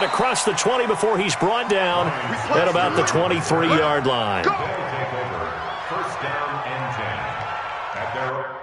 get across the 20 before he's brought down at about the 23-yard line. First down and 10. At their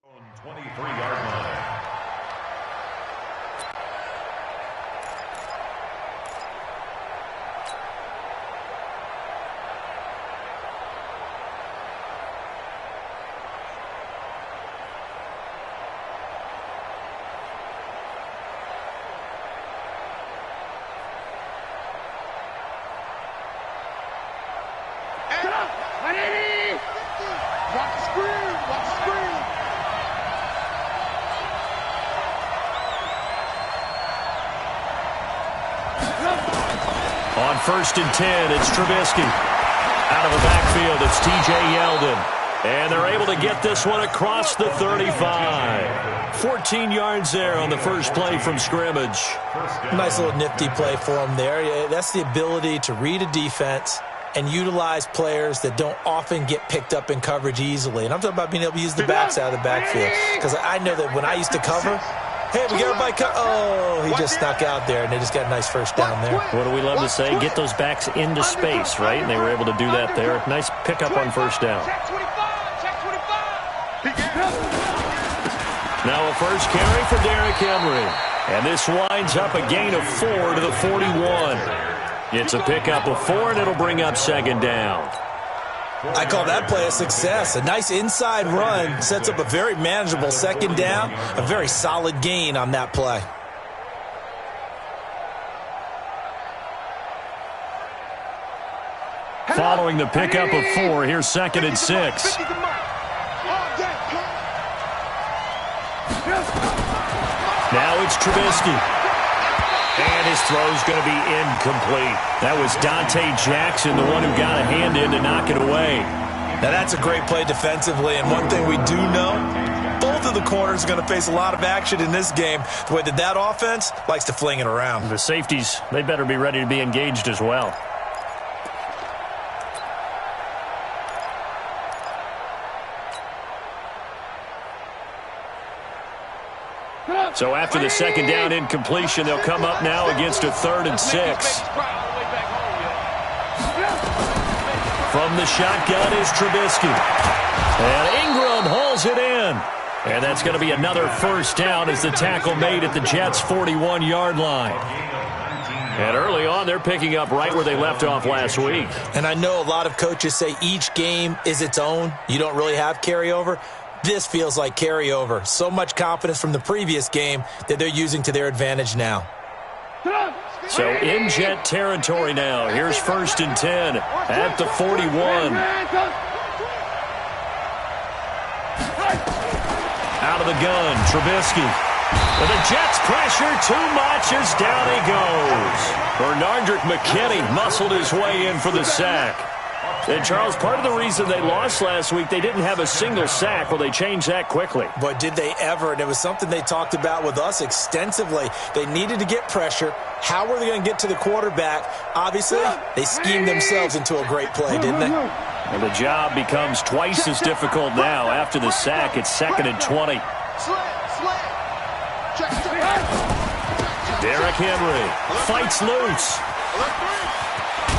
on 23-yard line. On 1st and 10, it's Trubisky. Out of the backfield, it's T.J. Yeldon. And they're able to get this one across the 35. 14 yards there on the first play from scrimmage. Nice little nifty play for him there. That's the ability to read a defense and utilize players that don't often get picked up in coverage easily. And I'm talking about being able to use the backs out of the backfield. Because I know that when I used to cover, hey, we got everybody oh, he just snuck out there, and they just got a nice first down there. What do we love to say? Get those backs into space, right? And they were able to do that there. Nice pickup on first down. Now a first carry for Derrick Henry. And this winds up a gain of 4 to the 41. It's a pickup of 4, and it'll bring up second down. I call that play a success. A nice inside run sets up a very manageable second down. A very solid gain on that play. Following the pickup of 4, here's 2nd and 6. Now it's Trubisky. And his throw's going to be incomplete. That was Dante Jackson, the one who got a hand in to knock it away. Now that's a great play defensively, and one thing we do know, both of the corners are going to face a lot of action in this game, the way that offense likes to fling it around. The safeties, they better be ready to be engaged as well. So after the second down incompletion, they'll come up now against a 3rd and 6. From the shotgun is Trubisky. And Ingram hauls it in. And that's going to be another first down as the tackle made at the Jets' 41-yard line. And early on, they're picking up right where they left off last week. And I know a lot of coaches say each game is its own. You don't really have carryover. This feels like carryover. So much confidence from the previous game that they're using to their advantage now. So in Jet territory now. Here's 1st and 10 at the 41. Out of the gun, Trubisky. But the Jets pressure too much as down he goes. Bernardrick McKinney muscled his way in for the sack. And, Charles, part of the reason they lost last week, they didn't have a single sack. Well, they changed that quickly. But did they ever? And it was something they talked about with us extensively. They needed to get pressure. How were they going to get to the quarterback? Obviously, they schemed themselves into a great play, didn't they? And the job becomes twice as difficult now. After the sack, it's 2nd and 20. Derrick Henry fights loose.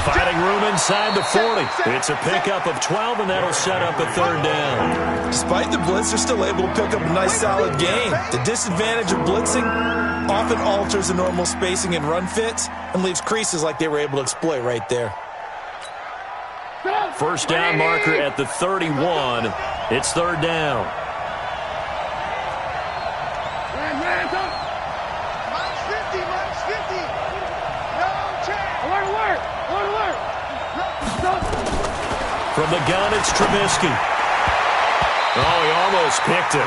Finding room inside the 40. It's a pickup of 12, and that'll set up a 3rd down. Despite the blitz, they're still able to pick up a nice, solid gain. The disadvantage of blitzing often alters the normal spacing and run fits and leaves creases like they were able to exploit right there. First down marker at the 31. It's 3rd down. From the gun, it's Trubisky. Oh, he almost picked it.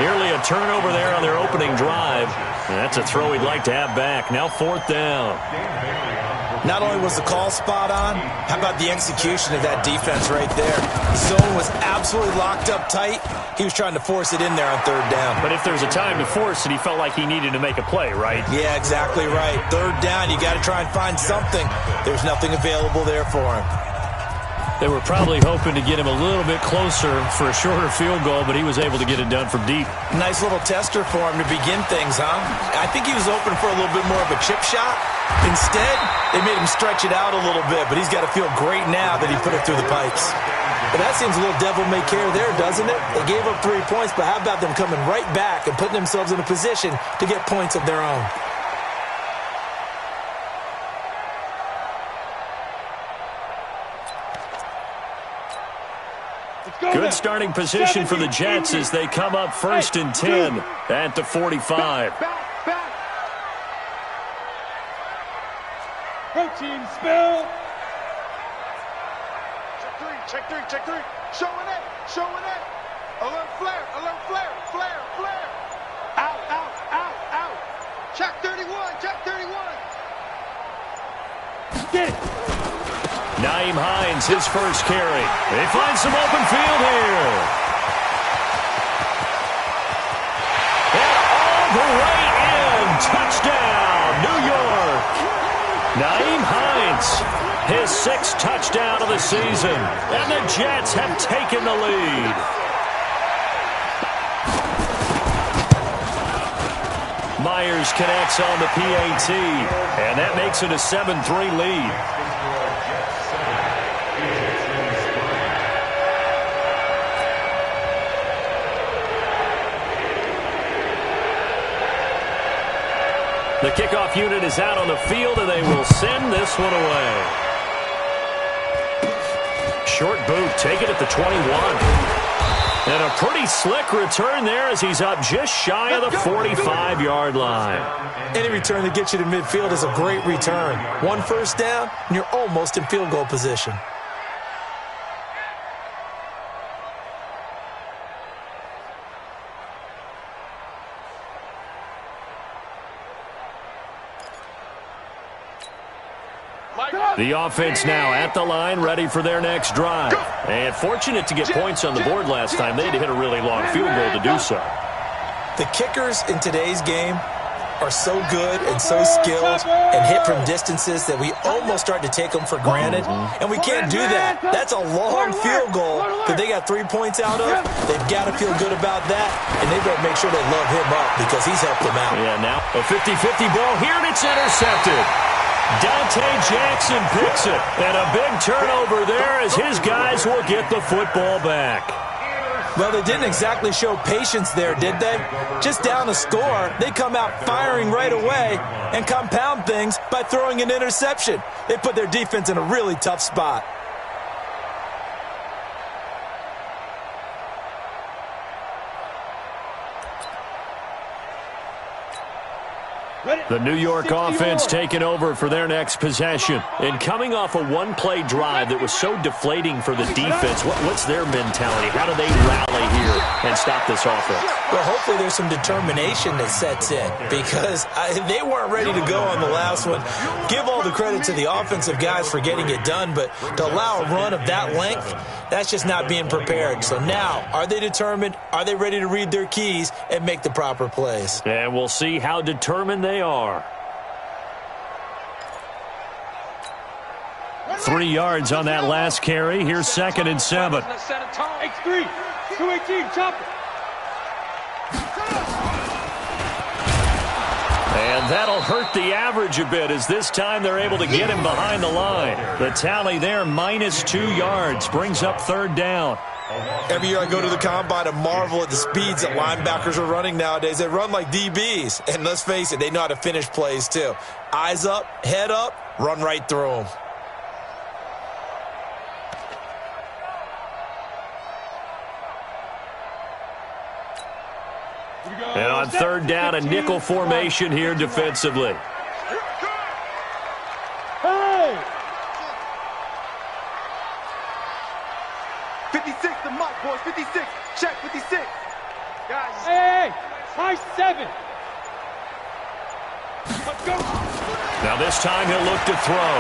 Nearly a turnover there on their opening drive. That's a throw he'd like to have back. Now 4th down. Not only was the call spot on, how about the execution of that defense right there? The zone was absolutely locked up tight. He was trying to force it in there on 3rd down. But if there's a time to force it, he felt like he needed to make a play, right? Yeah, exactly right. 3rd down, you got to try and find something. There's nothing available there for him. They were probably hoping to get him a little bit closer for a shorter field goal, but he was able to get it done from deep. Nice little tester for him to begin things, huh? I think he was open for a little bit more of a chip shot. Instead, they made him stretch it out a little bit, but he's got to feel great now that he put it through the pipes. But that seems a little devil-may-care there, doesn't it? They gave up 3 points, but how about them coming right back and putting themselves in a position to get points of their own? Good starting position for the Jets as they come up 1st and 10 at the 45. Protein spill. Check three. Showing it. Alert flare. Out. Check 31. Get it. Nyheim Hines, his first carry. They find some open field here. And all the way in. Touchdown, New York. Nyheim Hines, his 6th touchdown of the season. And the Jets have taken the lead. Myers connects on the PAT. And that makes it a 7-3 lead. The kickoff unit is out on the field, and they will send this one away. Short boot, take it at the 21. And a pretty slick return there as he's up just shy of the 45-yard line. Any return that gets you to midfield is a great return. 1 first down, and you're almost in field goal position. The offense now at the line, ready for their next drive. And fortunate to get points on the board last time. They had to hit a really long field goal to do so. The kickers in today's game are so good and so skilled and hit from distances that we almost start to take them for granted. And we can't do that. That's a long field goal that they got 3 points out of. They've got to feel good about that, and they better make sure they love him up because he's helped them out. Yeah, now a 50-50 ball here, and it's intercepted. Dante Jackson picks it, and a big turnover there as his guys will get the football back. Well, they didn't exactly show patience there, did they? Just down a score, they come out firing right away and compound things by throwing an interception. They put their defense in a really tough spot. The New York offense taking over for their next possession. And coming off a one-play drive that was so deflating for the defense, what's their mentality? How do they rally here and stop this offense? Well, hopefully there's some determination that sets in because they weren't ready to go on the last one. Give all the credit to the offensive guys for getting it done, but to allow a run of that length, that's just not being prepared. So now, are they determined? Are they ready to read their keys and make the proper plays? And we'll see how determined they are. 3 yards on that last carry. Here's 2nd and 7. X3, 218, chop it. And that'll hurt the average a bit as this time they're able to get him behind the line. The tally there, -2 yards, brings up 3rd down. Every year I go to the combine and marvel at the speeds that linebackers are running nowadays. They run like DBs. And let's face it, they know how to finish plays too. Eyes up, head up, run right through them. And on 3rd down, a nickel formation here defensively. Hey! 56, the mark, boys. 56. Check 56. Guys. Hey! High 7. Now this time he'll look to throw.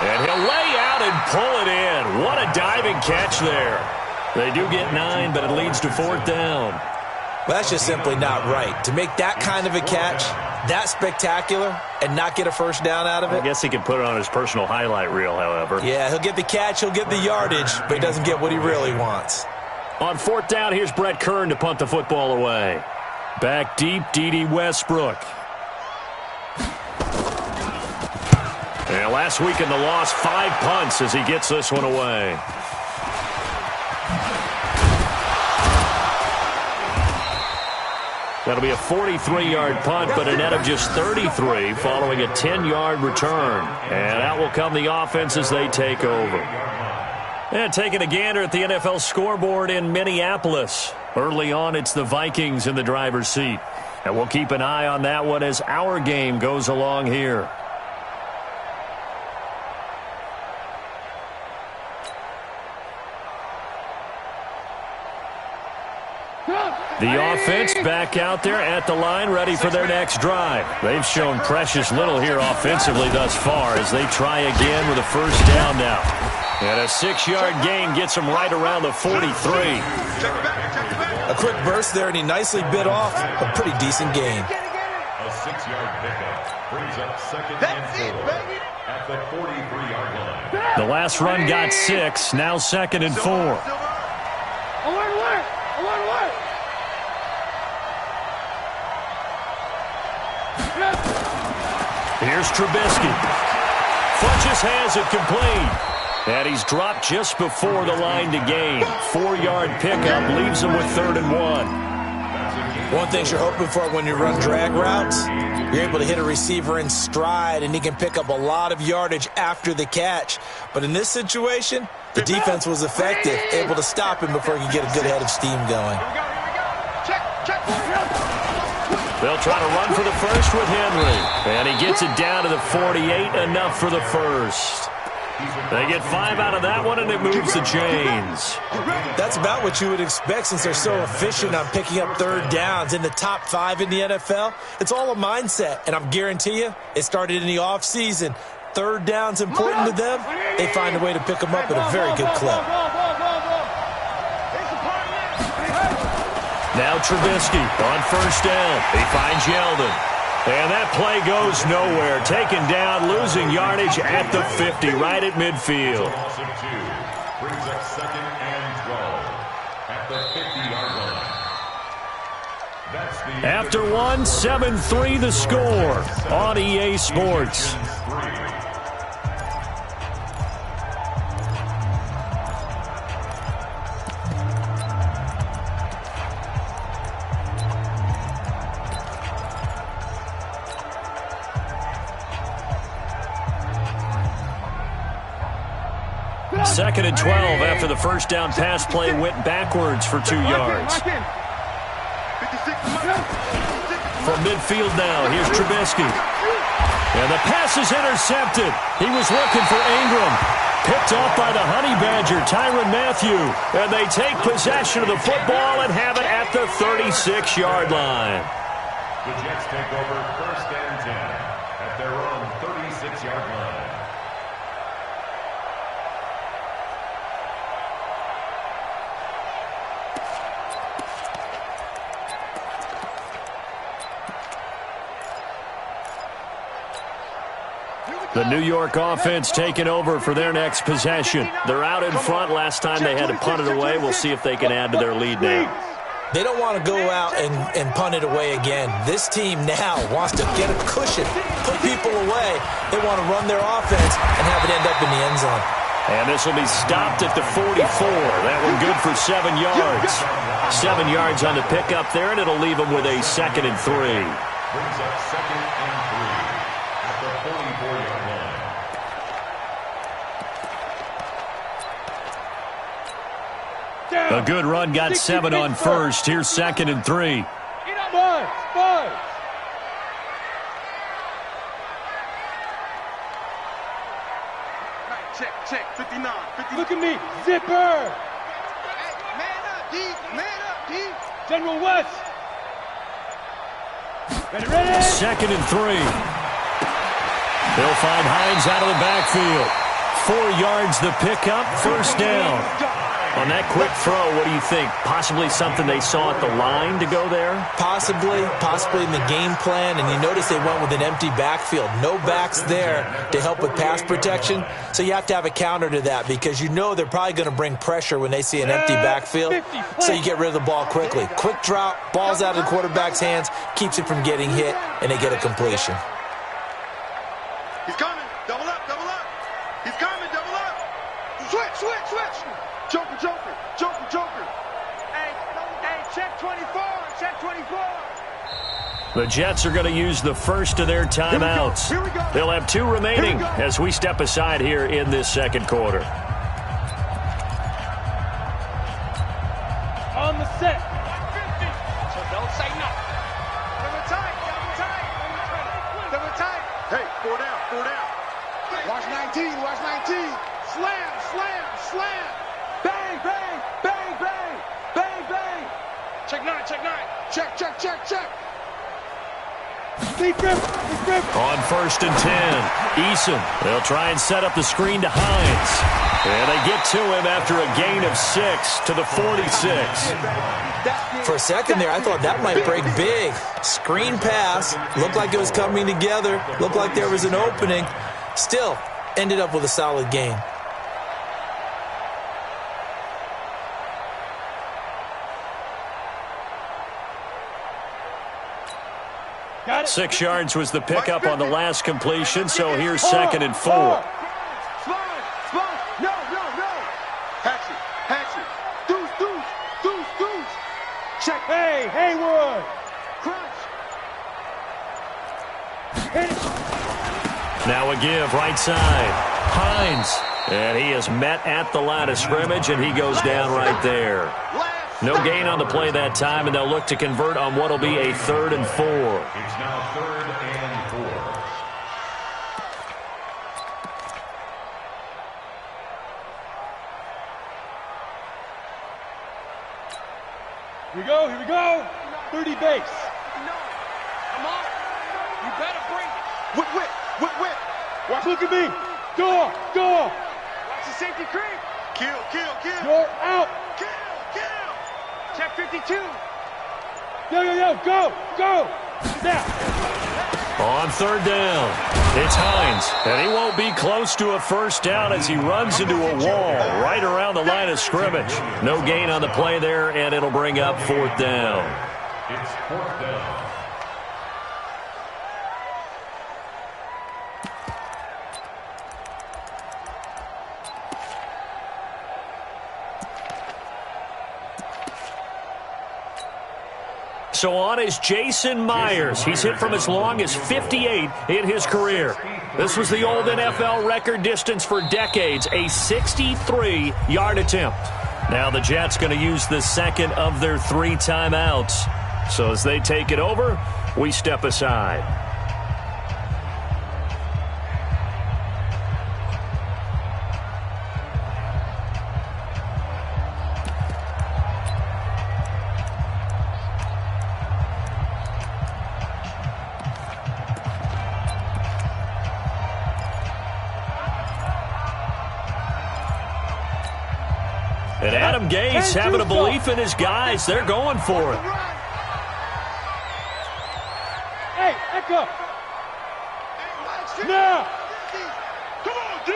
And he'll lay out and pull it in. What a diving catch there. They do get 9, but it leads to 4th down. Well, that's just simply not right. To make that kind of a catch, that spectacular, and not get a first down out of it. I guess he could put it on his personal highlight reel, however. Yeah, he'll get the catch, he'll get the yardage, but he doesn't get what he really wants. On 4th down, here's Brett Kern to punt the football away. Back deep, D.D. Westbrook. And last week in the loss, 5 punts as he gets this one away. That'll be a 43-yard punt, but a net of just 33 following a 10-yard return. And out will come the offense as they take over. And taking a gander at the NFL scoreboard in Minneapolis. Early on, it's the Vikings in the driver's seat. And we'll keep an eye on that one as our game goes along here. The offense back out there at the line, ready for their next drive. They've shown precious little here offensively thus far as they try again with a first down now. And a 6-yard gain gets them right around the 43. A quick burst there, and he nicely bit off a pretty decent gain. A 6-yard pickup brings up 2nd and 4 at the 43-yard line. The last run got 6, now 2nd and 4. Alert! Here's Trubisky. Funches has it complete. And he's dropped just before the line to gain. 4-yard pickup leaves him with 3rd and 1. One thing you're hoping for when you run drag routes, you're able to hit a receiver in stride, and he can pick up a lot of yardage after the catch. But in this situation, the defense was effective, able to stop him before he could get a good head of steam going. They'll try to run for the first with Henry. And he gets it down to the 48, enough for the first. They get 5 out of that one, and it moves the chains. That's about what you would expect since they're so efficient on picking up 3rd downs in the top 5 in the NFL. It's all a mindset, and I'm guarantee you it started in the offseason. 3rd down's important to them. They find a way to pick them up at a very good clip. Now Trubisky on first down. He finds Yeldon. And that play goes nowhere. Taken down, losing yardage at the 50, right at midfield. Loss of 2 brings up 2nd and 12 at the 50-yard line. That's the After 1, 7-3 the score on EA Sports. Second and 12 after the first down pass play went backwards for 2 yards. From midfield now, here's Trubisky. And the pass is intercepted. He was looking for Ingram. Picked off by the Honey Badger, Tyrann Mathieu. And they take possession of the football and have it at the 36-yard line. The Jets take over 1st and 10 at their own 36-yard line. The New York offense taking over for their next possession. They're out in front. Last time they had to punt it away. We'll see if they can add to their lead now. They don't want to go out and punt it away again. This team now wants to get a cushion, put people away. They want to run their offense and have it end up in the end zone. And this will be stopped at the 44. That one good for 7 yards. 7 yards on the pickup there, and it'll leave them with a 2nd and 3. Brings up 2nd and 3 at the 44-yard line. A good run got 7 on first. Here's 2nd and 3. Buzz. Check, 59, 59. Look at me, zipper. Man up, D. General West. 2nd and 3. They'll find Hines out of the backfield. 4 yards the pickup, 1st down. On that quick throw, what do you think? Possibly something they saw at the line to go there? Possibly in the game plan, and you notice they went with an empty backfield. No backs there to help with pass protection, so you have to have a counter to that because you know they're probably going to bring pressure when they see an empty backfield, so you get rid of the ball quickly. Quick drop, ball's out of the quarterback's hands, keeps it from getting hit, and they get a completion. He's coming. Double up, double up. He's coming, double up. Switch, switch, switch. Joker, joker, joker, joker. Hey, check 24, check 24. The Jets are going to use the first of their timeouts. Here we go. They'll have 2 remaining as we step aside here in this 2nd quarter. On the set. So don't say nothing. Double tight, double tight. Double tight. Hey, 4 down, 4 down. Watch 19, watch 19. Slam, slam, slam. Bang, bang, bang, bang, bang, bang. Check 9, check 9. Check, check, check, check. Deep grip, deep grip. On 1st and 10, Eason. They'll try and set up the screen to Hines. And they get to him after a gain of 6 to the 46. For a second there, I thought that might break big. Screen pass, looked like it was coming together, looked like there was an opening. Still, ended up with a solid gain. Got it. 6 yards was the pickup on the last completion, so here's 2nd and 4. Slide, slide. No, no, no. Hatchet, hatchet. Deuce, deuce, deuce, deuce. Check. Hey, Haywood. Crunch. Hit it. Now a give, right side. Hines. And he is met at the line of scrimmage, and he goes down right there. No gain on the play that time, and they'll look to convert on what will be a 3rd and 4. It's now 3rd and 4. Here we go. 30 base. Come on. You better bring it. Whip, whip, whip, whip. Watch. Look at me. Door. Watch the safety creep. Kill, kill, kill. You're out. Kill, kill. Check 52. Yo, go. Now. On 3rd down, it's Hines, and he won't be close to a 1st down as he runs into a wall right around the line of scrimmage. No gain on the play there, and it'll bring up 4th down. It's 4th down. So on is Jason Myers. He's hit from as long as 58 in his career. This was the old NFL record distance for decades, a 63-yard attempt. Now the Jets going to use the 2nd of their 3 timeouts. So as they take it over, we step aside. And Adam Gase having a belief in his guys. They're going for it. Hey, Echo. Now. Come on, D.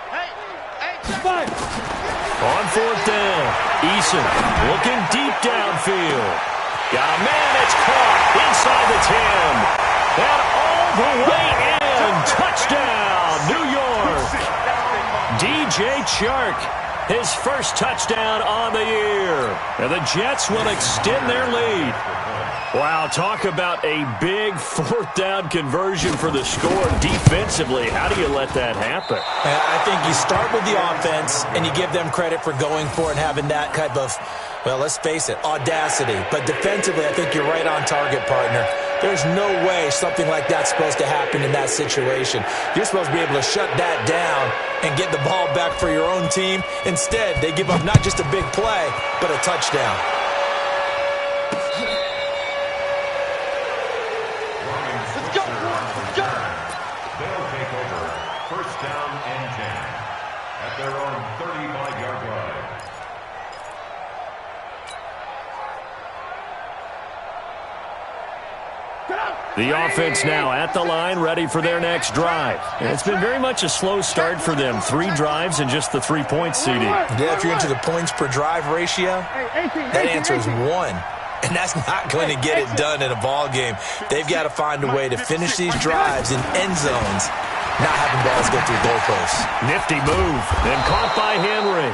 Hey, Fine. On 4th down, Eason looking deep downfield. Got a man that's caught inside the 10. And all the way in. Touchdown, New York. DJ Chark, his first touchdown on the year. And the Jets will extend their lead. Wow, talk about a big 4th down conversion for the score. Defensively, how do you let that happen? I think you start with the offense, and you give them credit for going for it and having that type of, well, let's face it, audacity. But defensively, I think you're right on target, partner. There's no way something like that's supposed to happen in that situation. You're supposed to be able to shut that down and get the ball back for your own team. Instead, they give up not just a big play, but a touchdown. first down and 10 at their own 35-yard line. The offense now at the line, ready for their next drive. And it's been very much a slow start for them. 3 drives and just the 3 points, CD. Yeah, if you're into the points per drive ratio, that answer is 1. And that's not going to get it done in a ball game. They've got to find a way to finish these drives in end zones, not having balls go through goalposts. Nifty move, and caught by Henry.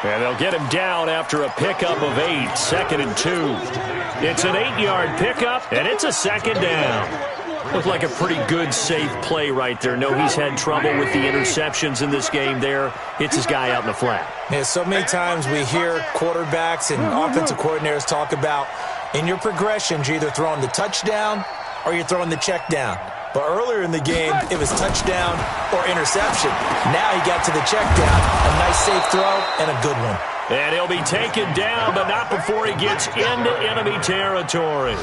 And they'll get him down after a pickup of 8, 2nd and 2. It's an 8-yard pickup, and it's a 2nd down. Looked like a pretty good, safe play right there. No, he's had trouble with the interceptions in this game there. Hits his guy out in the flat. Yeah, so many times we hear quarterbacks and offensive coordinators talk about, in your progressions, you're either throwing the touchdown or you're throwing the check down. But earlier in the game, it was touchdown or interception. Now he got to the check down, a nice safe throw, and a good one. And he'll be taken down, but not before he gets into enemy territory.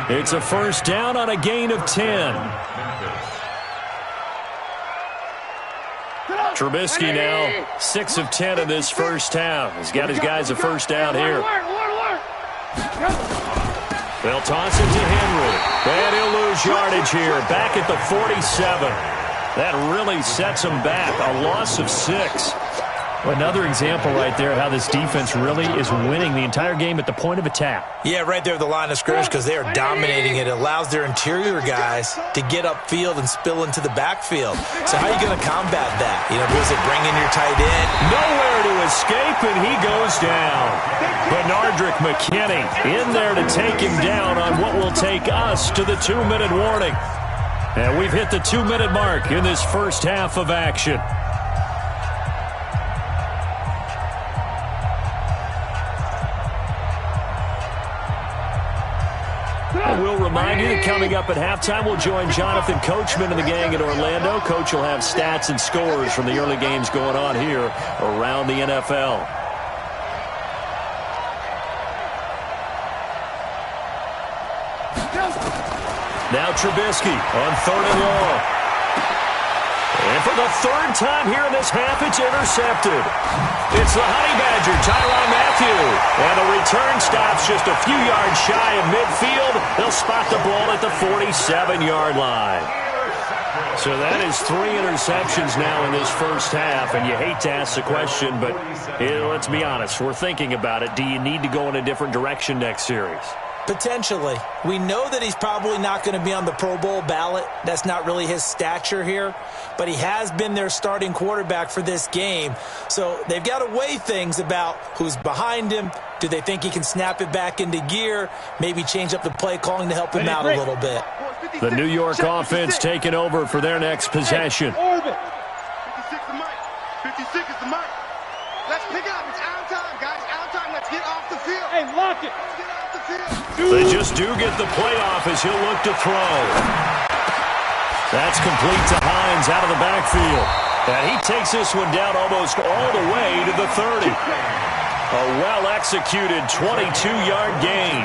It's a first down on a gain of 10. Trubisky now 6 of 10 in this first half. He's got his guys a first down here. They'll toss it to Henry. And he'll lose yardage here. Back at the 47. That really sets him back. A loss of 6. Another example right there how this defense really is winning the entire game at the point of attack. Yeah, right there at the line of scrimmage because they are dominating it. It allows their interior guys to get upfield and spill into the backfield. So how are you going to combat that? You know, does it bring in your tight end? Nowhere to escape, and he goes down. Benardrick McKinney in there to take him down on what will take us to the 2-minute warning. And we've hit the 2-minute mark in this first half of action. We'll remind you that coming up at halftime, we'll join Jonathan Coachman and the gang in Orlando. Coach will have stats and scores from the early games going on here around the NFL. Now Trubisky on 3rd and long. And for the 3rd time here in this half, it's intercepted. It's the Honey Badger, Tyrann Mathieu. And the return stops just a few yards shy of midfield. They'll spot the ball at the 47-yard line. So that is 3 interceptions now in this first half. And you hate to ask the question, but let's be honest. We're thinking about it. Do you need to go in a different direction next series? Potentially. We know that he's probably not going to be on the Pro Bowl ballot. That's not really his stature here. But he has been their starting quarterback for this game. So they've got to weigh things about who's behind him. Do they think he can snap it back into gear? Maybe change up the play calling to help him out a little bit. The New York offense taking over for their next possession. 56 the mic. 56 is the mic. Let's pick it up. It's out time, guys. Out time. Let's get off the field. Hey, lock it. Let's get off the field. They just do get the playoff as he'll look to throw. That's complete to Hines out of the backfield. And he takes this one down almost all the way to the 30. A well-executed 22-yard gain.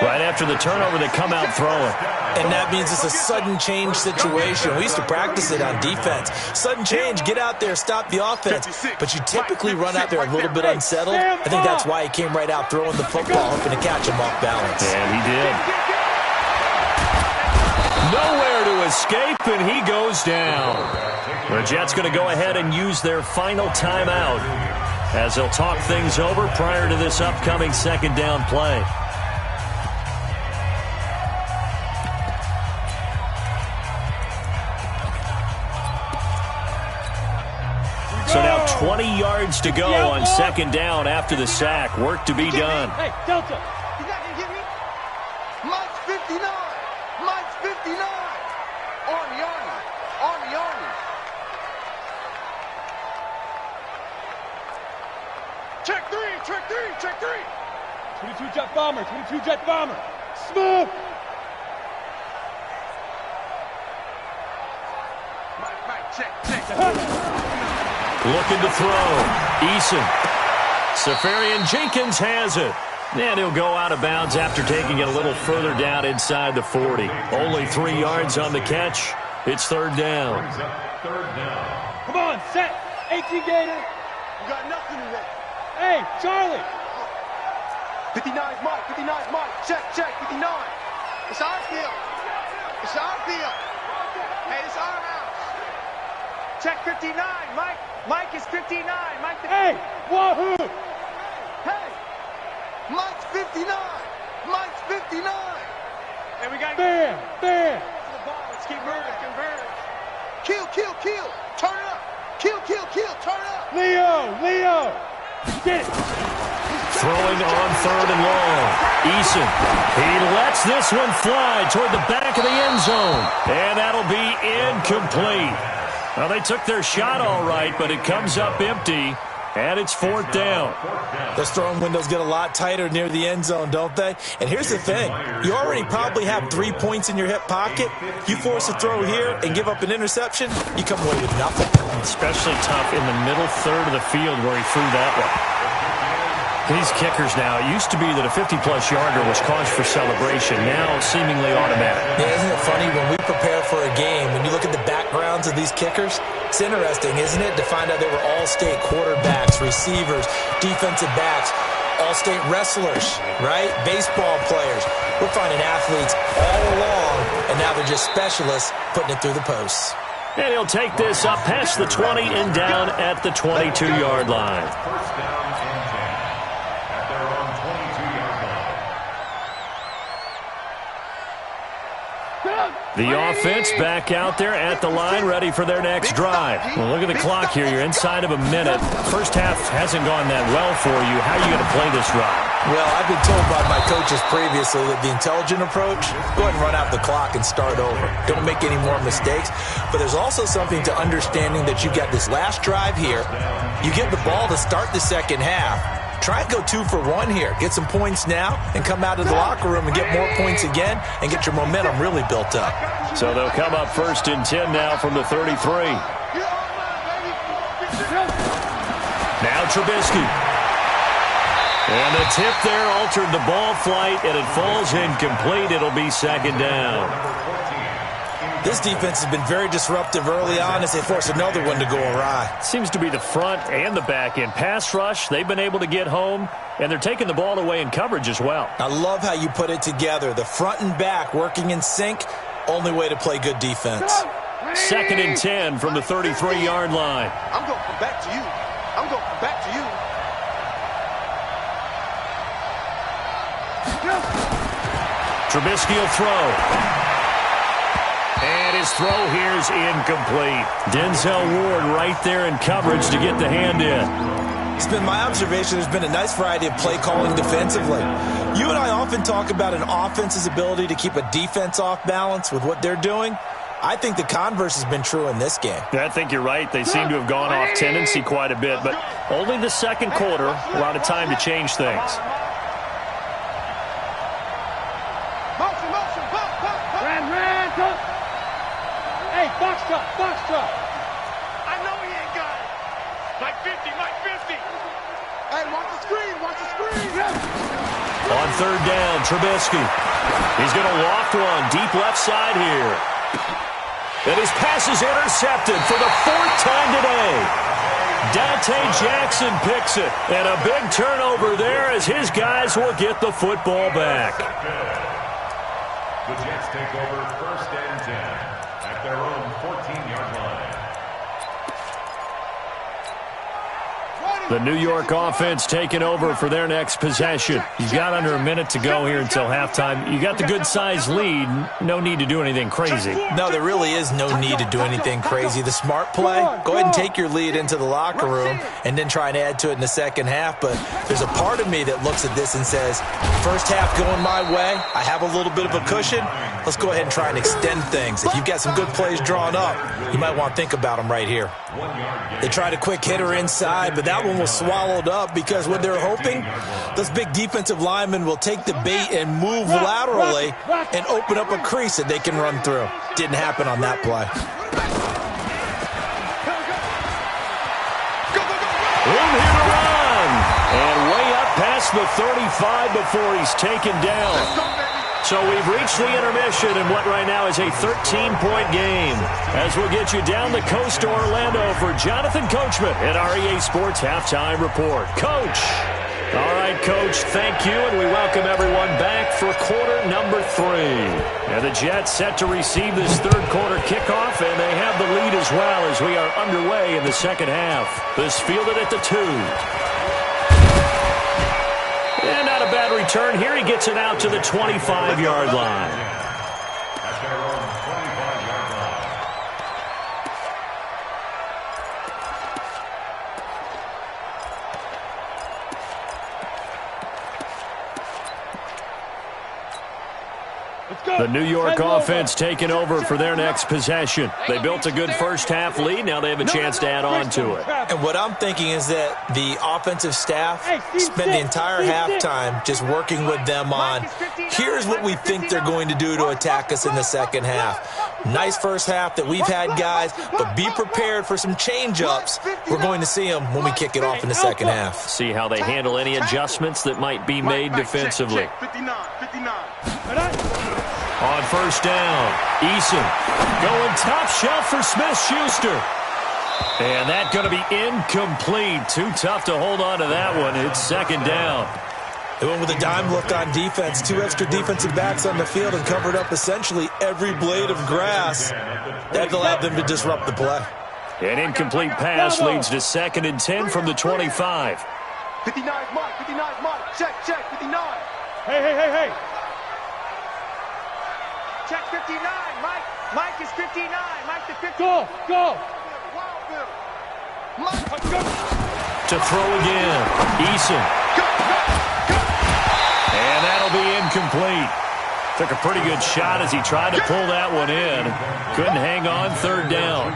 Right after the turnover, they come out throwing. And that means it's a sudden change situation. We used to practice it on defense. Sudden change, get out there, stop the offense. But you typically run out there a little bit unsettled. I think that's why he came right out throwing the football, hoping to catch him off balance. And he did. Nowhere to escape, and he goes down. The Jets going to go ahead and use their final timeout as they'll talk things over prior to this upcoming 2nd down play. So now 20 yards to go on 2nd down after the sack. Work to be done. Hey, Delta. He's not going to get me. Mike's 59. Mike's 59. Army. Army, Army. Check 3, check 3, check 3. 22 jet bomber, 22 jet bomber. Smooth. Mike, check. Looking to throw. Eason. Safarian Jenkins has it. And he'll go out of bounds after taking it a little further down inside the 40. Only 3 yards on the catch. It's 3rd down. third down. Come on, set. 18 Gator. You got nothing today. Hey, Charlie. 59's Mike. 59's Mike. Check, 59. It's our field. It's our field. Hey, it's our house. Check 59. Mike is 59. Hey, wahoo. Hey, Mike's 59. Mike's 59. Hey, we got to Bam. to the ball. Let's keep moving. Converge. Kill. Turn it up. Kill. Turn it up. Leo. Get it. Throwing on third and long. Eason. He lets this one fly toward the back of the end zone. And that'll be incomplete. Well, they took their shot all right, but it comes up empty. And it's fourth down. Those throwing windows get a lot tighter near the end zone, don't they? And here's the thing. You already probably have 3 points in your hip pocket. You force a throw here and give up an interception, you come away with nothing. Especially tough in the middle third of the field where he threw that one. These kickers now, it used to be that a 50-plus yarder was cause for celebration. Now seemingly automatic. Yeah, isn't it funny when we prepare for a game, when you look at the backgrounds of these kickers, it's interesting, isn't it, to find out they were all-state quarterbacks, receivers, defensive backs, all-state wrestlers, right? Baseball players. We're finding athletes all along, and now they're just specialists putting it through the posts. And he'll take this up past the 20 and down at the 22-yard line. First down and 10 at their own 22-yard line. The offense back out there at the line, ready for their next drive. Well, look at the clock here. You're inside of a minute. First half hasn't gone that well for you. How are you going to play this drive? Well, I've been told by my coaches previously that the intelligent approach, go ahead and run out the clock and start over. Don't make any more mistakes. But there's also something to understanding that you got this last drive here. You get the ball to start the second half. Try and go 2 for 1 here. Get some points now and come out of the locker room and get more points again and get your momentum really built up. So they'll come up first and 10 now from the 33. Now Trubisky. And the tip there altered the ball flight, and it falls incomplete. It'll be second down. This defense has been very disruptive early on as they force another one to go awry. Seems to be the front and the back end. Pass rush, they've been able to get home, and they're taking the ball away in coverage as well. I love how you put it together. The front and back working in sync, only way to play good defense. Second and 10 from the 33-yard line. I'm going to come back to you. Trubisky will throw. And his throw here is incomplete. Denzel Ward right there in coverage to get the hand in. It's been my observation there's been a nice variety of play calling defensively. You and I often talk about an offense's ability to keep a defense off balance with what they're doing. I think the converse has been true in this game. I think you're right. They seem to have gone off tendency quite a bit, but only the second quarter, a lot of time to change things. Hey, box truck. I know he ain't got it. Mike 50. Hey, watch the screen. On third down, Trubisky. He's going to loft one deep left side here. And his pass is intercepted for the 4th time today. Dante Jackson picks it. And a big turnover there as his guys will get the football back. The Jets take over first and 10 at their own 14-yard line. The New York offense taking over for their next possession. You've got under a minute to go here until halftime. You got the good-sized lead. No need to do anything crazy. No, there really is no need to do anything crazy. The smart play, go ahead and take your lead into the locker room and then try and add to it in the second half. But there's a part of me that looks at this and says, first half going my way, I have a little bit of a cushion. Let's go ahead and try and extend things. If you've got some good plays drawn up, you might want to think about them right here. They tried a quick hitter inside, but that one was swallowed up because what they're hoping, those big defensive linemen will take the bait and move laterally and open up a crease that they can run through. Didn't happen on that play. Room here to run. And way up past the 35 before he's taken down. So we've reached the intermission in what right now is a 13-point game. As we'll get you down the coast to Orlando for Jonathan Coachman at our EA Sports Halftime Report. Coach. All right, Coach, thank you, and we welcome everyone back for quarter number 3. And the Jets set to receive this third quarter kickoff, and they have the lead as well as we are underway in the second half. This fielded at the 2. And not a bad return here. He gets it out to the 25-yard line. At their own 25-yard line. The New York offense taking over for their next possession. They built a good first-half lead. Now they have a chance to add on to it. And what I'm thinking is that the offensive staff spent the entire halftime just working with them on, here's what we think they're going to do to attack us in the second half. Nice first half that we've had, guys, but be prepared for some change-ups. We're going to see them when we kick it off in the second half. See how they handle any adjustments that might be made defensively. 59. On first down, Eason going top shelf for Smith-Schuster. And that's going to be incomplete. Too tough to hold on to that one. It's second down. They went with a dime look on defense. 2 extra defensive backs on the field and covered up essentially every blade of grass. That allowed them to disrupt the play. An incomplete pass leads to 2nd and 10 from the 25. 59 Mike. 59 Mike. Check. 59. Hey. Check 59, Mike. Mike is 59. Mike to 50. Go. Wild Bill. Mike. To throw again. Eason. And that'll be incomplete. Took a pretty good shot as he tried to pull that one in. Couldn't hang on, third down.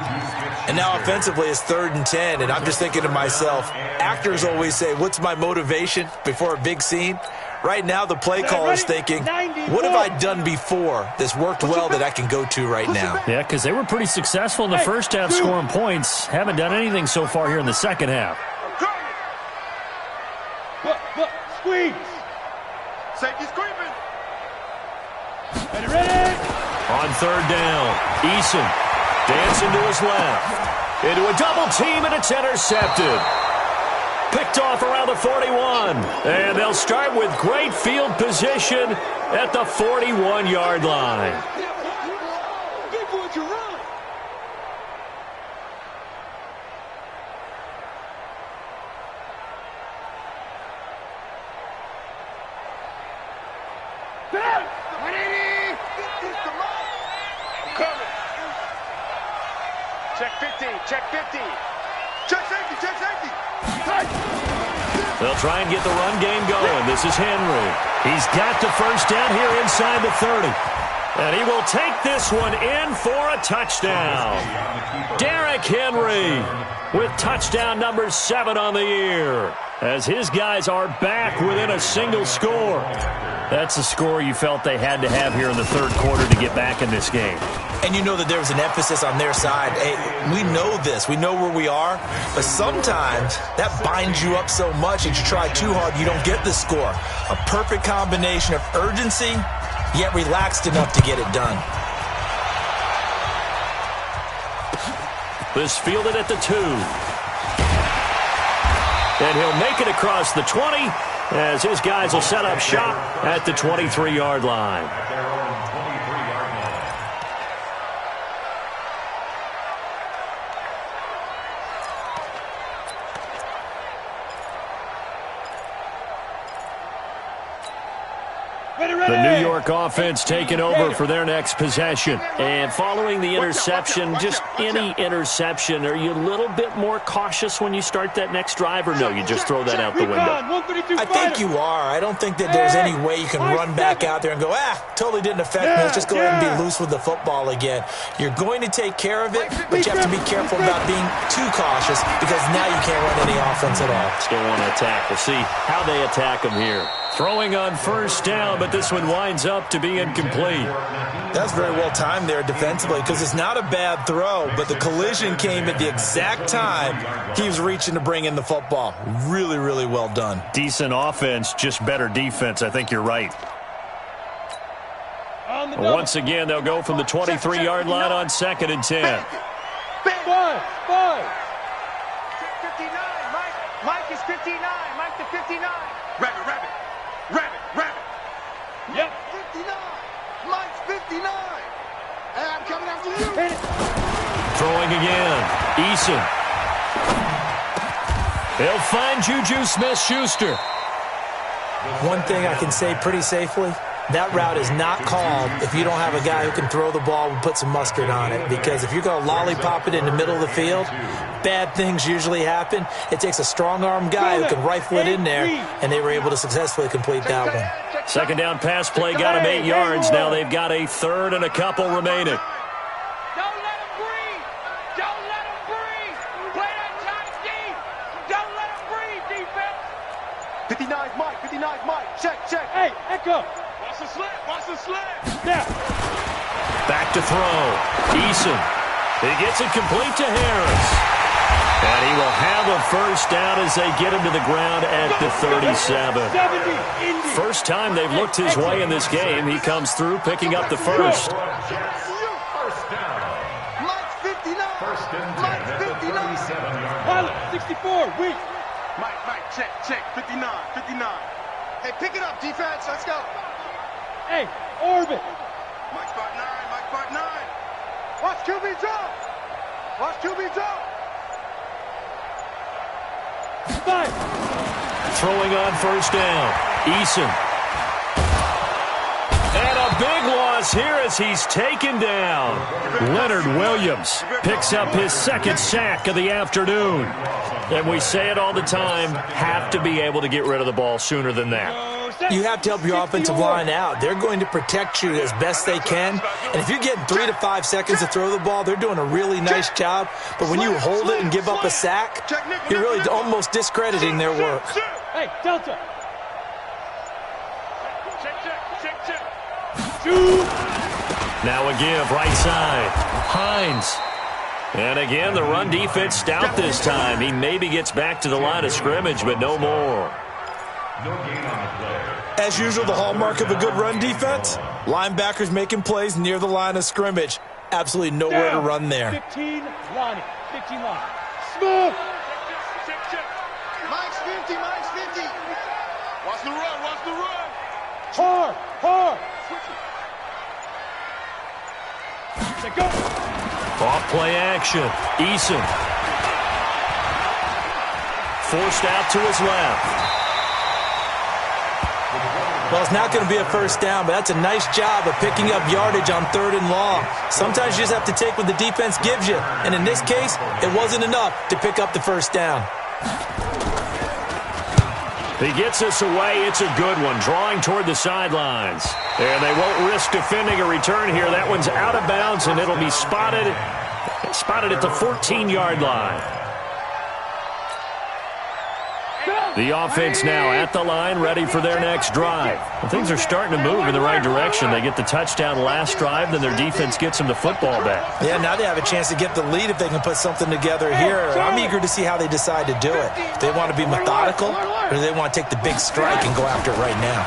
And now offensively it's 3rd and 10, and I'm just thinking to myself, actors always say, what's my motivation before a big scene? Right now, the play caller is thinking, what have I done before that's worked well that I can go to right now? Yeah, because they were pretty successful in the first half scoring points. Haven't done anything so far here in the second half. Look, squeeze. Safety's creeping. Ready. On third down, Eason dancing to his left. Into a double team, and it's intercepted. Picked off around the 41. And they'll start with great field position at the 41-yard line. Big boy can run. I'm coming. Check 50. Check safety. They'll try and get the run game going. This is Henry. He's got the first down here inside the 30. And he will take this one in for a touchdown. Derrick Henry with touchdown number 7 on the year, as his guys are back within a single score. That's the score you felt they had to have here in the third quarter to get back in this game. And you know that there's an emphasis on their side. Hey, we know this. We know where we are. But sometimes that binds you up so much that you try too hard, you don't get the score. A perfect combination of urgency, yet relaxed enough to get it done. This fielded at the 2. And he'll make it across the 20 as his guys will set up shop at the 23-yard line. The New York offense taking over for their next possession. And following the interception, just any interception, are you a little bit more cautious when you start that next drive, or no, you just throw that out the window? I think you are. I don't think that there's any way you can run back out there and go, totally didn't affect me. Let's just go ahead and be loose with the football again. You're going to take care of it, but you have to be careful about being too cautious because now you can't run any offense at all. Still want to attack. We'll see how they attack them here. Throwing on first down, but this one winds up to be incomplete. That's very well timed there defensively because it's not a bad throw, but the collision came at the exact time he was reaching to bring in the football. Really, really well done. Decent offense, just better defense. I think you're right. Once again, they'll go from the 23-yard line on 2nd and 10. 5. 59. Mike is 59. Mike to 59. Rabbit. Yep. 59. Mike's 59. Hey, I'm coming after you. Throwing again. Eason. They'll find Juju Smith-Schuster. One thing I can say pretty safely, that route is not called if you don't have a guy who can throw the ball and put some mustard on it. Because if you're going to lollipop it in the middle of the field, bad things usually happen. It takes a strong-arm guy who can rifle it in there, and they were able to successfully complete that one. 2nd down pass play got him 8 yards. Now they've got a 3rd and a couple remaining. Don't let him breathe. Don't let him breathe. Play that tight deep. Don't let him breathe, defense. 59's Mike. 59's Mike. Check. Hey, Echo. Watch the slip. Yeah. Back to throw. Eason. He gets it complete to Harris. And he will have a 1st down as they get him to the ground at the 37. 70. Indy. First time they've looked his way in this game. He comes through picking up the 1st. First down. Mike's 59. First and 10 Mike's at the 59. 37-yard Pilot, 64. Weak. Mike, check. 59. Hey, pick it up, defense. Let's go. Hey, orbit. Mike's part 9. Watch QB jump. 5. Throwing on 1st down. Eason. And a big loss here as he's taken down. Leonard Williams picks up his 2nd sack of the afternoon. And we say it all the time, have to be able to get rid of the ball sooner than that. You have to help your offensive line out. They're going to protect you as best they can. And if you're getting 3 to 5 seconds to throw the ball, they're doing a really nice job. But when you hold it and give up a sack, you're really almost discrediting their work. Hey, Delta. Check. Shoot. Now a give, right side. Hines. And again, the run defense stout this time. He maybe gets back to the line of scrimmage, but no more. No gain on the play. As usual, the hallmark of a good run defense, linebackers making plays near the line of scrimmage. Absolutely nowhere to run there. 15 line. Smooth. Check. Mike's 50. Watch the run. Hard. Say go. Off play action. Eason. Forced out to his left. Well, it's not going to be a 1st down, but that's a nice job of picking up yardage on 3rd and long. Sometimes you just have to take what the defense gives you. And in this case, it wasn't enough to pick up the 1st down. He gets this away. It's a good one, drawing toward the sidelines. And they won't risk defending a return here. That one's out of bounds, and it'll be spotted at the 14-yard line. The offense now at the line, ready for their next drive. Well, things are starting to move in the right direction. They get the touchdown last drive, then their defense gets them the football back. Yeah, now they have a chance to get the lead if they can put something together here. I'm eager to see how they decide to do it. Do they want to be methodical, or do they want to take the big strike and go after it right now?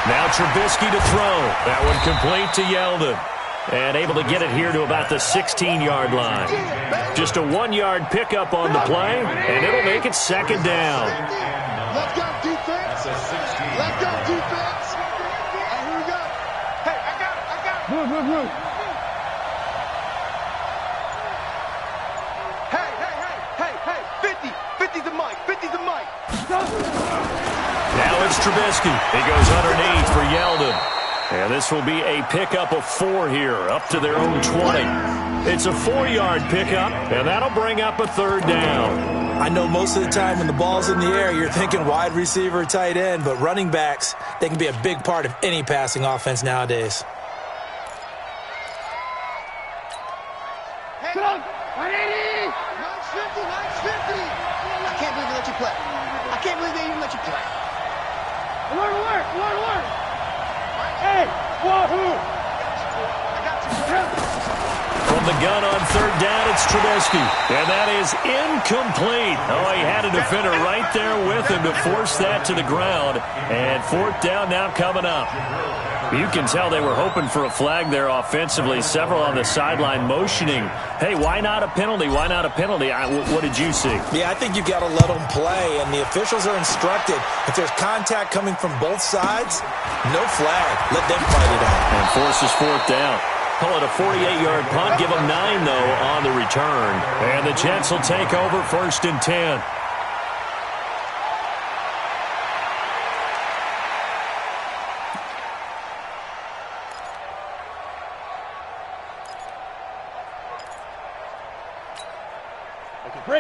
Now Trubisky to throw. That one complete to Yeldon. And able to get it here to about the 16-yard line. Just a 1-yard pickup on the play, and it'll make it 2nd down. Let's go, defense. That's a 16. Let's go, defense. And here we go. Hey, I got it. Move. Hey. 50's the mic. Now it's Trubisky. He goes underneath for Yeldon. And this will be a pickup of 4 here, up to their own 20. It's a 4-yard pickup, and that'll bring up a 3rd down. I know most of the time when the ball's in the air, you're thinking wide receiver, tight end, but running backs, they can be a big part of any passing offense nowadays. Hey, 180. Nice 50. I can't believe they let you play. I can't believe they even let you play. Alert. Hey, wahoo! From the gun on 3rd down, it's Trubisky. And that is incomplete. Oh, he had a defender right there with him to force that to the ground. And 4th down now coming up. You can tell they were hoping for a flag there offensively. Several on the sideline motioning, hey, why not a penalty? Why not a penalty? What did you see? Yeah, I think you've got to let them play, and the officials are instructed, if there's contact coming from both sides, no flag. Let them fight it out. And forces fourth down. Call it a 48-yard punt. Give them 9, though, on the return. And the Jets will take over 1st and 10.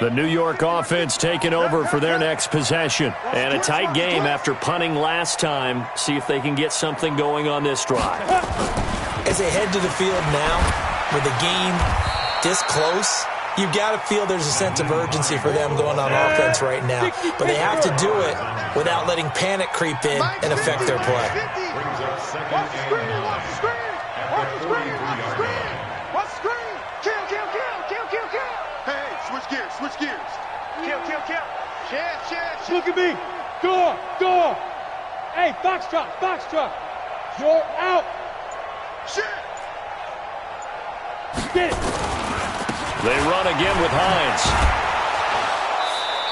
The New York offense taking over for their next possession. And a tight game after punting last time. See if they can get something going on this drive. As they head to the field now, with the game this close, you've got to feel there's a sense of urgency for them going on offense right now. But they have to do it without letting panic creep in and affect their play. Switch gears. Kill. Shit. Look at me. Door. Hey, Foxtrot. You're out. Shit. Get it. They run again with Hines.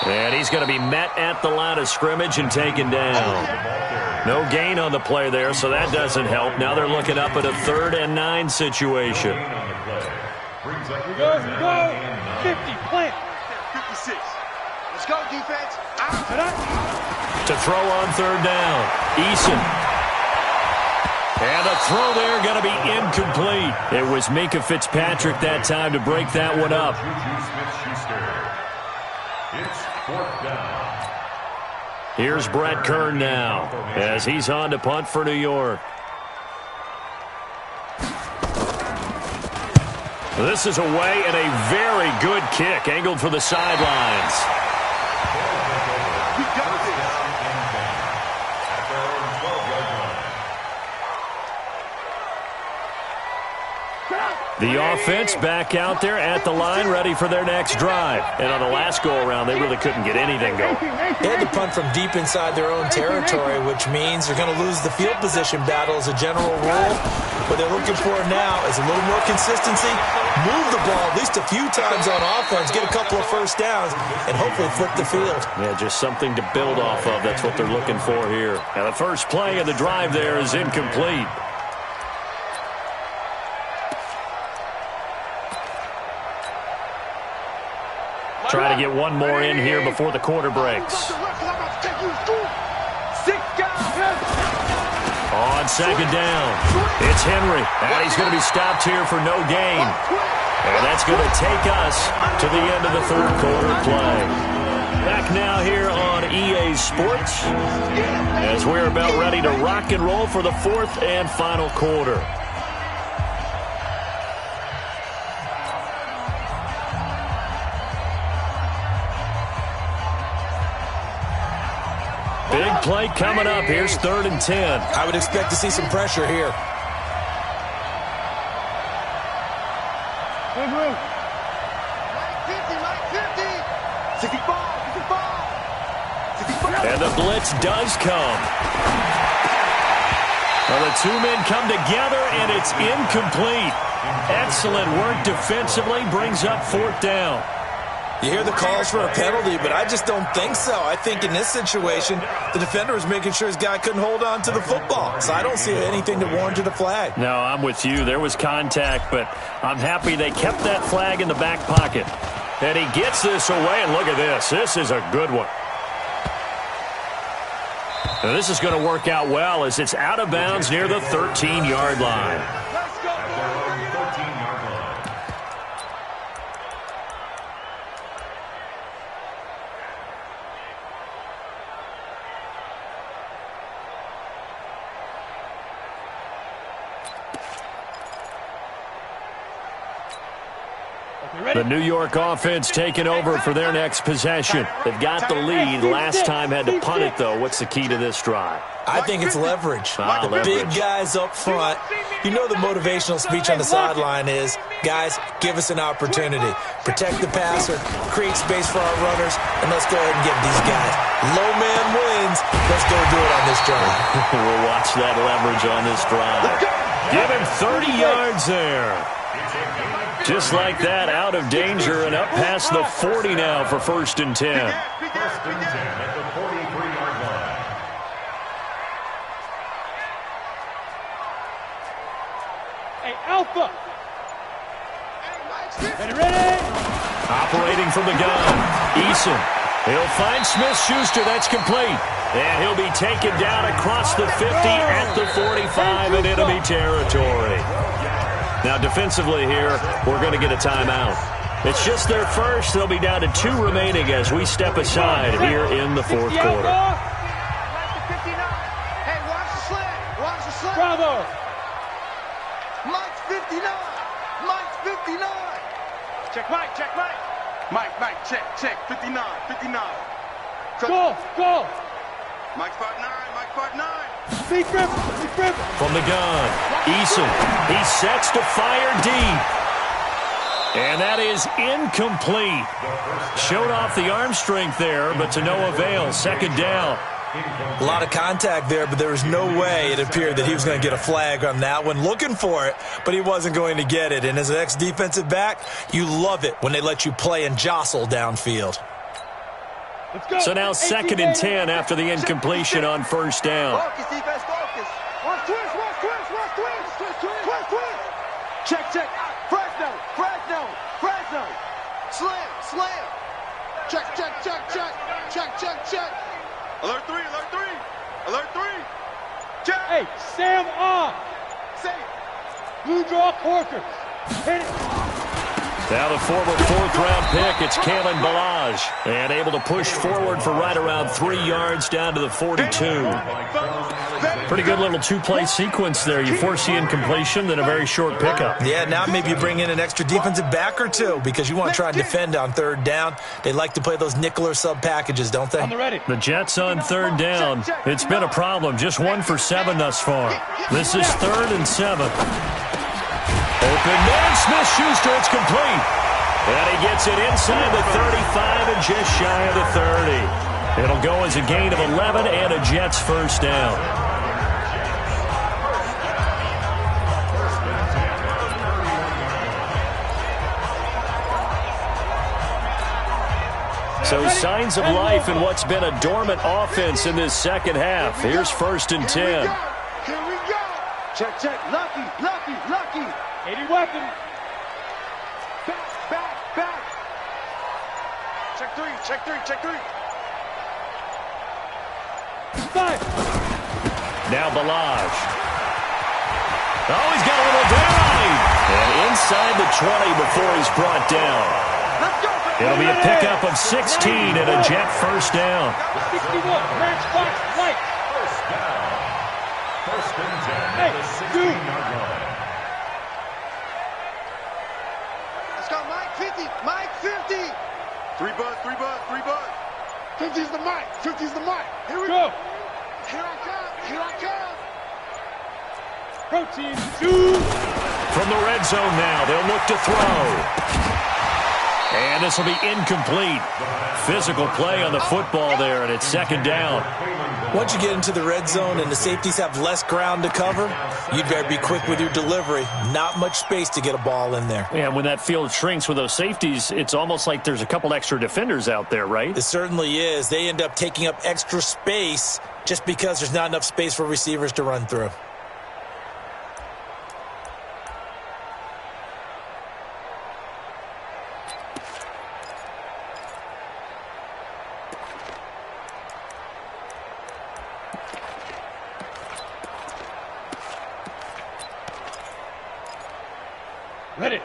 And he's going to be met at the line of scrimmage and taken down. No gain on the play there, so that doesn't help. Now they're looking up at a 3rd and 9 situation. Here we go. 50, plant. 56. Let's go, defense. To throw on 3rd down, Eason. And the throw there going to be incomplete. It was Minkah Fitzpatrick that time to break that one up. It's 4th down. Here's Brett Kern now as he's on to punt for New York. This is away and a very good kick angled for the sidelines. We got this. At their own 12-yard line. The offense back out there at the line, ready for their next drive. And on the last go-around, they really couldn't get anything going. They had to punt from deep inside their own territory, which means they're going to lose the field position battle as a general rule. What they're looking for now is a little more consistency, move the ball at least a few times on offense, get a couple of first downs, and hopefully flip the field. Yeah, just something to build off of. That's what they're looking for here. And the first play of the drive there is incomplete. Try to get one more in here before the quarter breaks. On 2nd down, it's Henry. And he's going to be stopped here for no gain. And that's going to take us to the end of the 3rd quarter play. Back now here on EA Sports as we're about ready to rock and roll for the 4th and final quarter. Big play coming up. Here's 3rd and 10. I would expect to see some pressure here. Good move. 65. And the blitz does come. Well, the two men come together, and it's incomplete. Excellent work defensively. Brings up 4th down. You hear the calls for a penalty, but I just don't think so. I think in this situation, the defender was making sure his guy couldn't hold on to the football. So I don't see anything that warranted a flag. No, I'm with you. There was contact, but I'm happy they kept that flag in the back pocket. And he gets this away, and look at this. This is a good one. Now, this is going to work out well as it's out of bounds near the 13-yard line. The New York offense taking over for their next possession. They've got the lead. Last time had to punt it, though. What's the key to this drive? I think it's leverage. The leverage. Big guys up front. You know the motivational speech on the sideline is, guys, give us an opportunity. Protect the passer, create space for our runners, and let's go ahead and give these guys. Low man wins. Let's go do it on this drive. We'll watch that leverage on this drive. Give him 30 yards there. Just like that, out of danger and up past the 40 now for 1st and 10. 1st and 10 at the 43-yard line. Hey, Alpha. Ready? Operating from the gun, Eason. He'll find Smith-Schuster. That's complete. And he'll be taken down across the 50 at the 45 in enemy territory. Now, defensively here, we're going to get a timeout. It's just their first. They'll be down to 2 remaining as we step aside here in the 4th quarter. Hey, watch the slant. Watch the slant. Bravo. Mike's 59. Mike's 59. Check Mike. Check Mike. Mike, check. 59. 59. Go. Mike's 5'9. Mike's 5'9. Big grip. From the gun, Eason. He sets to fire deep. And that is incomplete. Showed off the arm strength there, but to no avail. 2nd down. A lot of contact there, but there was no way it appeared that he was going to get a flag on that one. Looking for it, but he wasn't going to get it. And as an ex-defensive back, you love it when they let you play and jostle downfield. Let's go. So now 2nd and 10 after the incompletion on 1st down. Focus, defense, focus. Watch twist. Check. Fresno. Slam. Check. Alert 3. Check. Hey, Sam on. Blue draw Corker. Hit it. Now the former 4th-round pick, it's Kalen Balaj. And able to push forward for right around 3 yards down to the 42. Pretty good little 2-play sequence there. You force the incompletion, then a very short pickup. Yeah, now maybe you bring in an extra defensive back or 2 because you want to try and defend on 3rd down. They like to play those nickel or sub packages, don't they? On the ready. The Jets on 3rd down. It's been a problem. Just 1 for 7 thus far. This is 3rd and 7. Open man, Smith-Schuster, it's complete. And he gets it inside the 35 and just shy of the 30. It'll go as a gain of 11 and a Jets 1st down. So signs of life in what's been a dormant offense in this 2nd half. Here's 1st and 10. Here we go. Check. Lucky. 80 weapon. Back. Check three. 5. Now Balaj. Oh, he's got a little down. And inside the 20 before he's brought down. Let's go. It'll be a pickup of 16 and a Jet 1st down. 61. Match box right. 1st and 10 Hey, at the 16-yard line. Let's go, Mike 50. 3 bud. 50's the Mike. Here we go. Here I come. Protein 2. From the red zone now, they'll look to throw. And this will be incomplete. Physical play on the football there, and it's 2nd down. Once you get into the red zone and the safeties have less ground to cover, you'd better be quick with your delivery. Not much space to get a ball in there. And when that field shrinks with those safeties, it's almost like there's a couple extra defenders out there, right? It certainly is. They end up taking up extra space just because there's not enough space for receivers to run through.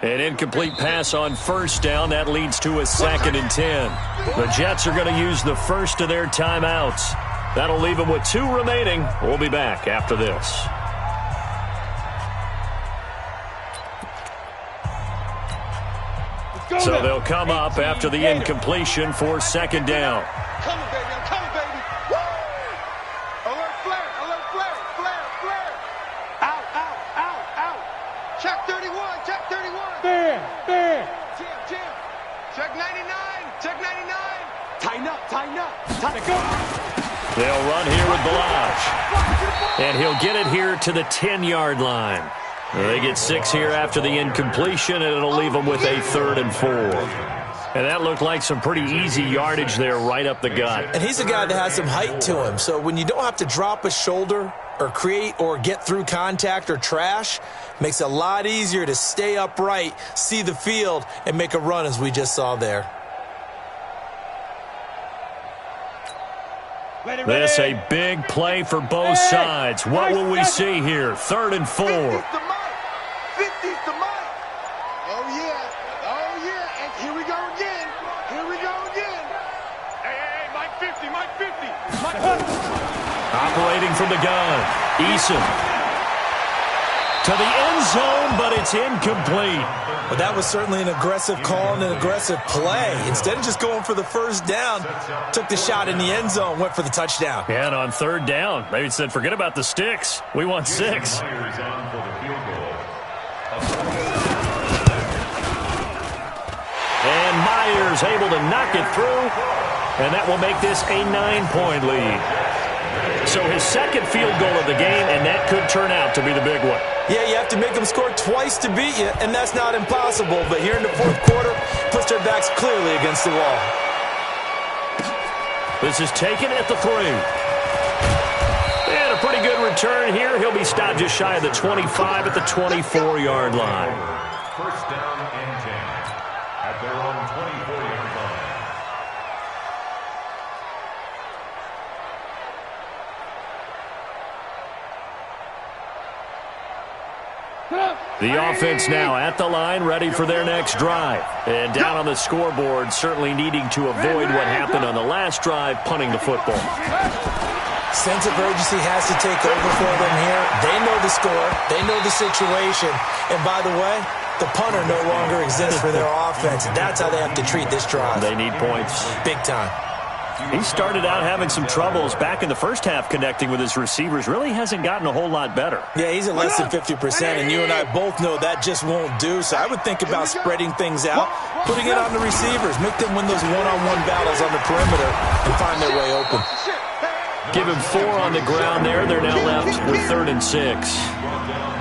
An incomplete pass on 1st down. That leads to a 2nd and 10. The Jets are going to use the first of their timeouts. That'll leave them with 2 remaining. We'll be back after this. Let's So they'll come up after the incompletion for second down. Coming, baby. I'm coming, baby. Woo! Alert flare. Alert flare. Flare. Flare. Out. Out. Out. Out. Check 31. Check 31. Fair. Jam. Check 99. Check 99. Tighten up. Tighten up. Tighten up. They'll run here with Balaj. And he'll get it here to the 10-yard line. They get 6 here after the incompletion, and it'll leave them with a 3rd and 4. And that looked like some pretty easy yardage there right up the gut. And he's a guy that has some height to him. So when you don't have to drop a shoulder or create or get through contact or trash, makes it a lot easier to stay upright, see the field, and make a run as we just saw there. This a big play for both sides. What will we see here? 3rd and 4. 50's the mark. Oh, yeah. And here we go again. Hey, Mike 50. Operating from the gun. Eason. To the end zone, but it's incomplete. But that was certainly an aggressive call and an aggressive play. Instead of just going for the first down, took the shot in the end zone, went for the touchdown. Yeah, and on 3rd down, they said, forget about the sticks. We want 6. And Myers able to knock it through, and that will make this a 9-point lead. So his second field goal of the game, and that could turn out to be the big one. Yeah, you have to make them score twice to beat you, and that's not impossible. But here in the 4th quarter, puts their backs clearly against the wall. This is taken at the 3. And a pretty good return here. He'll be stopped just shy of the 25 at the 24-yard line. First down and 10 at their own 24-yard line. The offense now at the line, ready for their next drive. And down on the scoreboard, certainly needing to avoid what happened on the last drive, punting the football. Sense of urgency has to take over for them here. They know the score. They know the situation. And by the way, the punter no longer exists for their offense. That's how they have to treat this drive. They need points. Big time. He started out having some troubles back in the first half connecting with his receivers. Really hasn't gotten a whole lot better. Yeah, he's at less than 50%, and you and I both know that just won't do. So I would think about spreading things out, putting it on the receivers, make them win those one-on-one battles on the perimeter and find their way open. Give him 4 on the ground there. They're now left with 3rd and 6.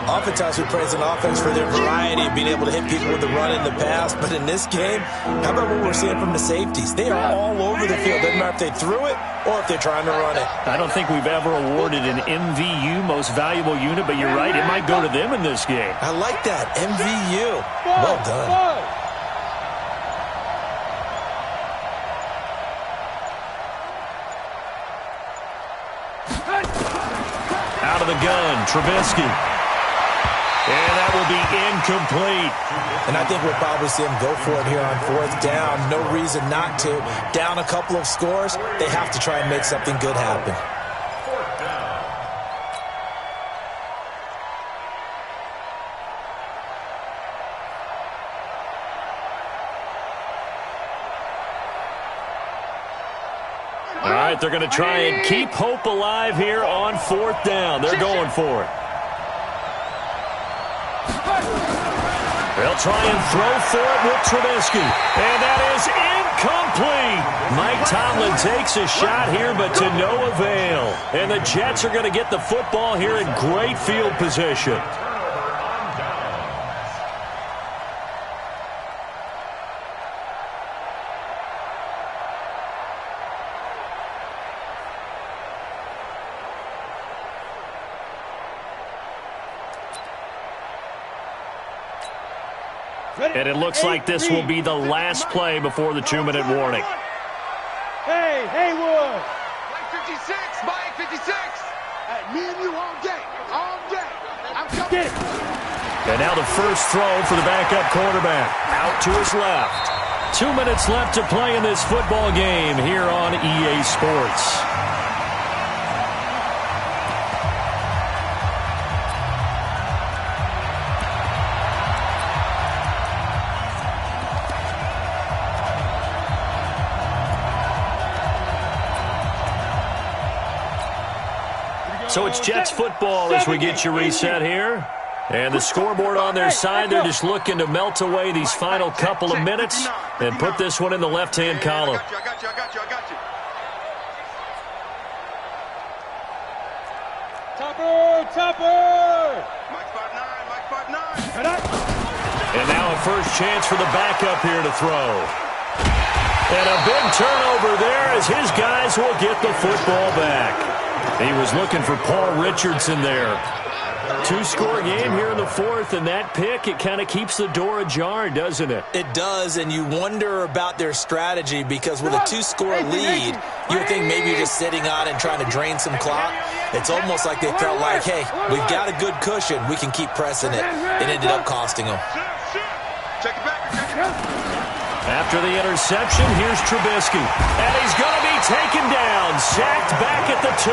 Oftentimes we praise an offense for their variety of being able to hit people with the run in the pass. But in this game, how about what we're seeing from the safeties? They are all over the field. Doesn't matter if they threw it or if they're trying to run it. I don't think we've ever awarded an MVU, most valuable unit, but you're right. It might go to them in this game. I like that. MVU. Well done. Out of the gun, Trubisky. And that will be incomplete. And I think we'll probably see him go for it here on 4th down. No reason not to. Down a couple of scores, they have to try and make something good happen. 4th down. All right, they're going to try and keep hope alive here on 4th down. They're going for it. They'll try and throw for it with Trubisky. And that is incomplete. Mike Tomlin takes a shot here, but to no avail. And the Jets are going to get the football here in great field position. And it looks like this will be the last play before the 2-minute warning. Hey, Haywood! Mike 56, Mike 56. Hey, me and you all day. I'm coming. Get it! And now the first throw for the backup quarterback. Out to his left. 2 minutes left to play in this football game here on EA Sports. So it's Jets football as we get you reset here. And the scoreboard on their side, they're just looking to melt away these final couple of minutes and put this one in the left-hand column. I got you. Topper! Mike 5'9", And now a first chance for the backup here to throw. And a big turnover there as his guys will get the football back. He was looking for Paul Richardson there. Two-score game here in the fourth, and that pick, it kind of keeps the door ajar, doesn't it? It does, and you wonder about their strategy because with a two-score lead, you would think maybe you're just sitting on and trying to drain some clock. It's almost like they felt like, hey, we've got a good cushion. We can keep pressing it. It ended up costing them. Check it back. After the interception, here's Trubisky. And he's going to be taken down, sacked back at the 2.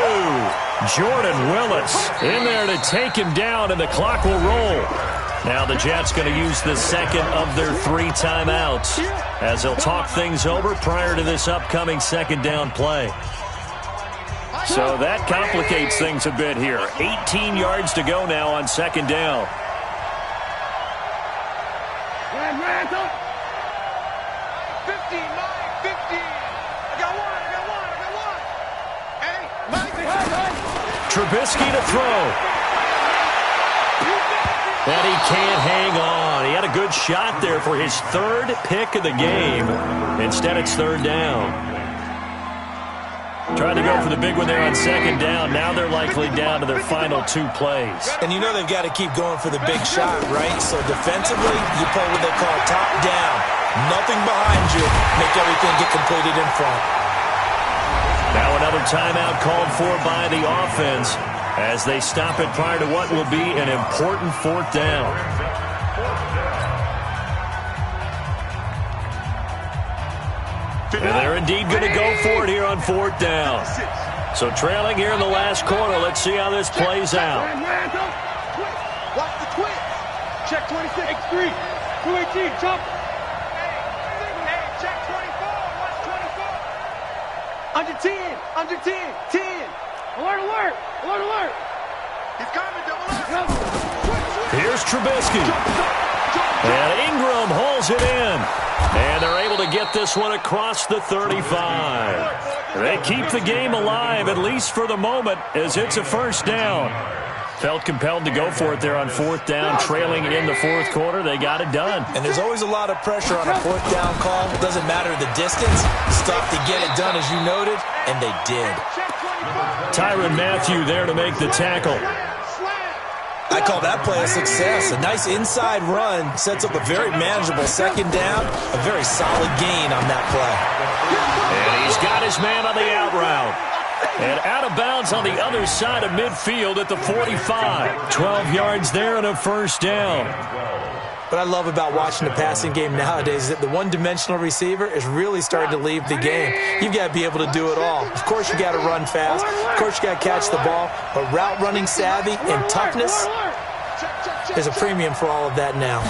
Jordan Willis in there to take him down, and the clock will roll. Now the Jets going to use the second of their 3 timeouts as they'll talk things over prior to this upcoming second down play. So that complicates things a bit here. 18 yards to go now on second down. 50. I got one. Hey, Mike. Trubisky to throw. And he can't hang on. He had a good shot there for his 3rd pick of the game. Instead, it's 3rd down. Trying to go for the big one there on second down. Now they're likely down to their final 2 plays. And you know they've got to keep going for the big shot, right? So defensively, you play what they call top down. Nothing behind you. Make everything get completed in front. Now another timeout called for by the offense as they stop it prior to what will be an important 4th down. And they're indeed going to go for it here on 4th down. So trailing here in the last quarter. Let's see how this plays out. Watch the twist. Check 26. X3. 218. Jump. Hey, check 24. Watch 24. Under 10. 10. Alert. He's coming, double up. Here's Trubisky. And Ingram hauls it in. And they're able to get this one across the 35. They keep the game alive, at least for the moment, as it's a first down. Felt compelled to go for it there on 4th down, trailing in the 4th quarter. They got it done. And there's always a lot of pressure on a 4th down call. It doesn't matter the distance. Stop to get it done, as you noted, and they did. Tyrann Mathieu there to make the tackle. I call that play a success. A nice inside run sets up a very manageable second down. A very solid gain on that play. And he's got his man on the out route. And out of bounds on the other side of midfield at the 45. 12 yards there and a first down. What I love about watching the passing game nowadays is that the one-dimensional receiver is really starting to leave the game. You've got to be able to do it all. Of course, you got to run fast. Of course, you got to catch the ball. But route running savvy and toughness is a premium for all of that now.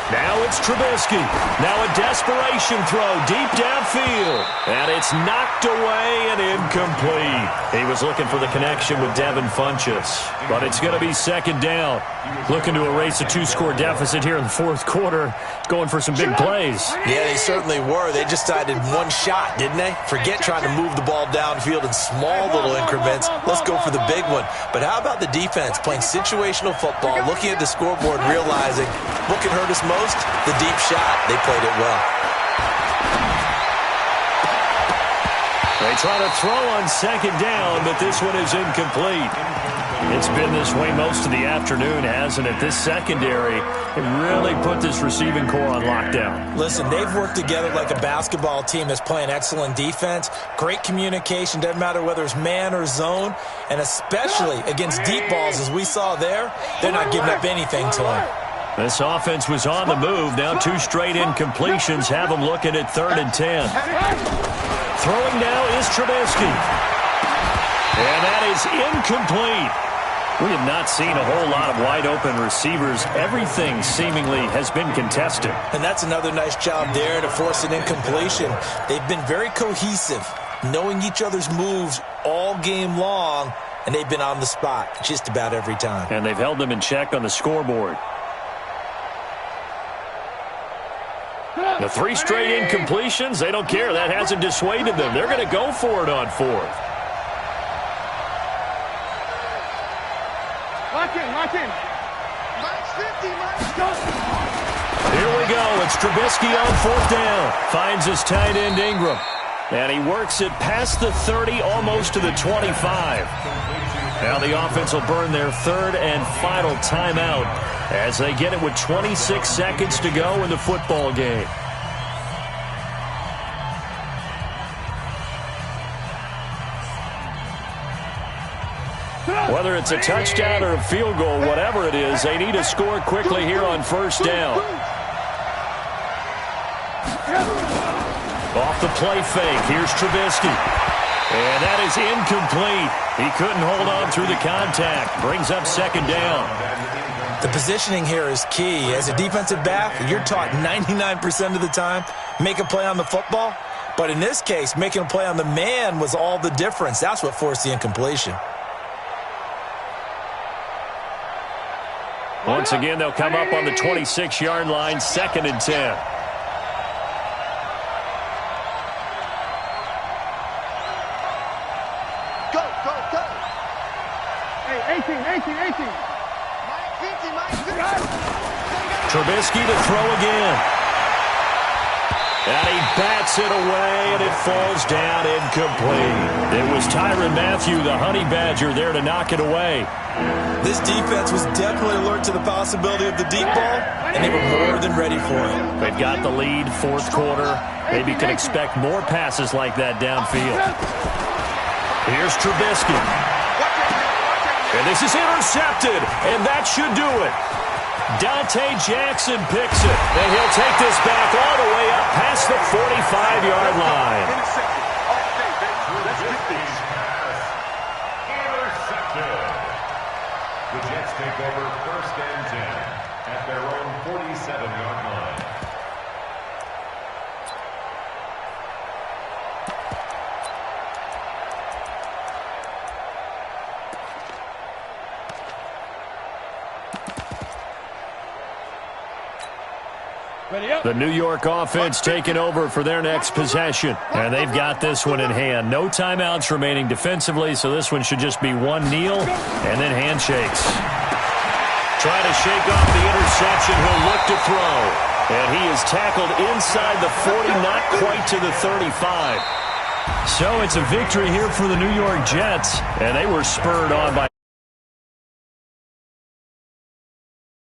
Now it's Trubisky. Now a desperation throw deep downfield. And it's knocked away and incomplete. He was looking for the connection with Devin Funchess. But it's going to be second down. Looking to erase a 2-score deficit here in the 4th quarter. Going for some big plays. Yeah, they certainly were. They just decided one shot, didn't they? Forget trying to move the ball downfield in small little increments. Let's go for the big one. But how about the defense playing situational football, looking at the scoreboard, realizing what can hurt us most? The deep shot. They played it well. They try to throw on second down, but this one is incomplete. It's been this way most of the afternoon, hasn't it? This secondary, it really put this receiving core on lockdown. Listen, they've worked together like a basketball team that's playing excellent defense. Great communication, doesn't matter whether it's man or zone. And especially against deep balls, as we saw there, they're not giving up anything to them. This offense was on the move. Now 2 straight incompletions have them looking at 3rd and 10. Throwing now is Trubisky. And that is incomplete. We have not seen a whole lot of wide-open receivers. Everything seemingly has been contested. And that's another nice job there to force an incompletion. They've been very cohesive, knowing each other's moves all game long, and they've been on the spot just about every time. And they've held them in check on the scoreboard. The 3 straight incompletions, they don't care. That hasn't dissuaded them. They're going to go for it on 4th. Lock in. Mike's 50, Mike's done. Here we go. It's Trubisky on 4th down. Finds his tight end Ingram. And he works it past the 30, almost to the 25. Now the offense will burn their 3rd and final timeout as they get it with 26 seconds to go in the football game. Whether it's a touchdown or a field goal, whatever it is, they need to score quickly here on 1st down. Off the play fake, here's Trubisky. And that is incomplete. He couldn't hold on through the contact. Brings up 2nd down. The positioning here is key. As a defensive back, you're taught 99% of the time, make a play on the football. But in this case, making a play on the man was all the difference. That's what forced the incompletion. Once again, they'll come up on the 26-yard line, 2nd and 10. Go. Hey, 18. Mike 50. Trubisky to throw again. And he bats it away, and it falls down incomplete. It was Tyrann Mathieu, the Honey Badger, there to knock it away. This defense was definitely alert to the possibility of the deep ball, and they were more than ready for it. They've got the lead, 4th quarter. Maybe can expect more passes like that downfield. Here's Trubisky. And this is intercepted, and that should do it. Dante Jackson picks it, and he'll take this back all the way up past the 45-yard line. The Jets take over 1st and 10 at their own 47-yard line. The New York offense taking over for their next possession. And they've got this one in hand. No timeouts remaining defensively, so this one should just be one kneel and then handshakes. Trying to shake off the interception. He'll look to throw. And he is tackled inside the 40, not quite to the 35. So it's a victory here for the New York Jets, and they were spurred on by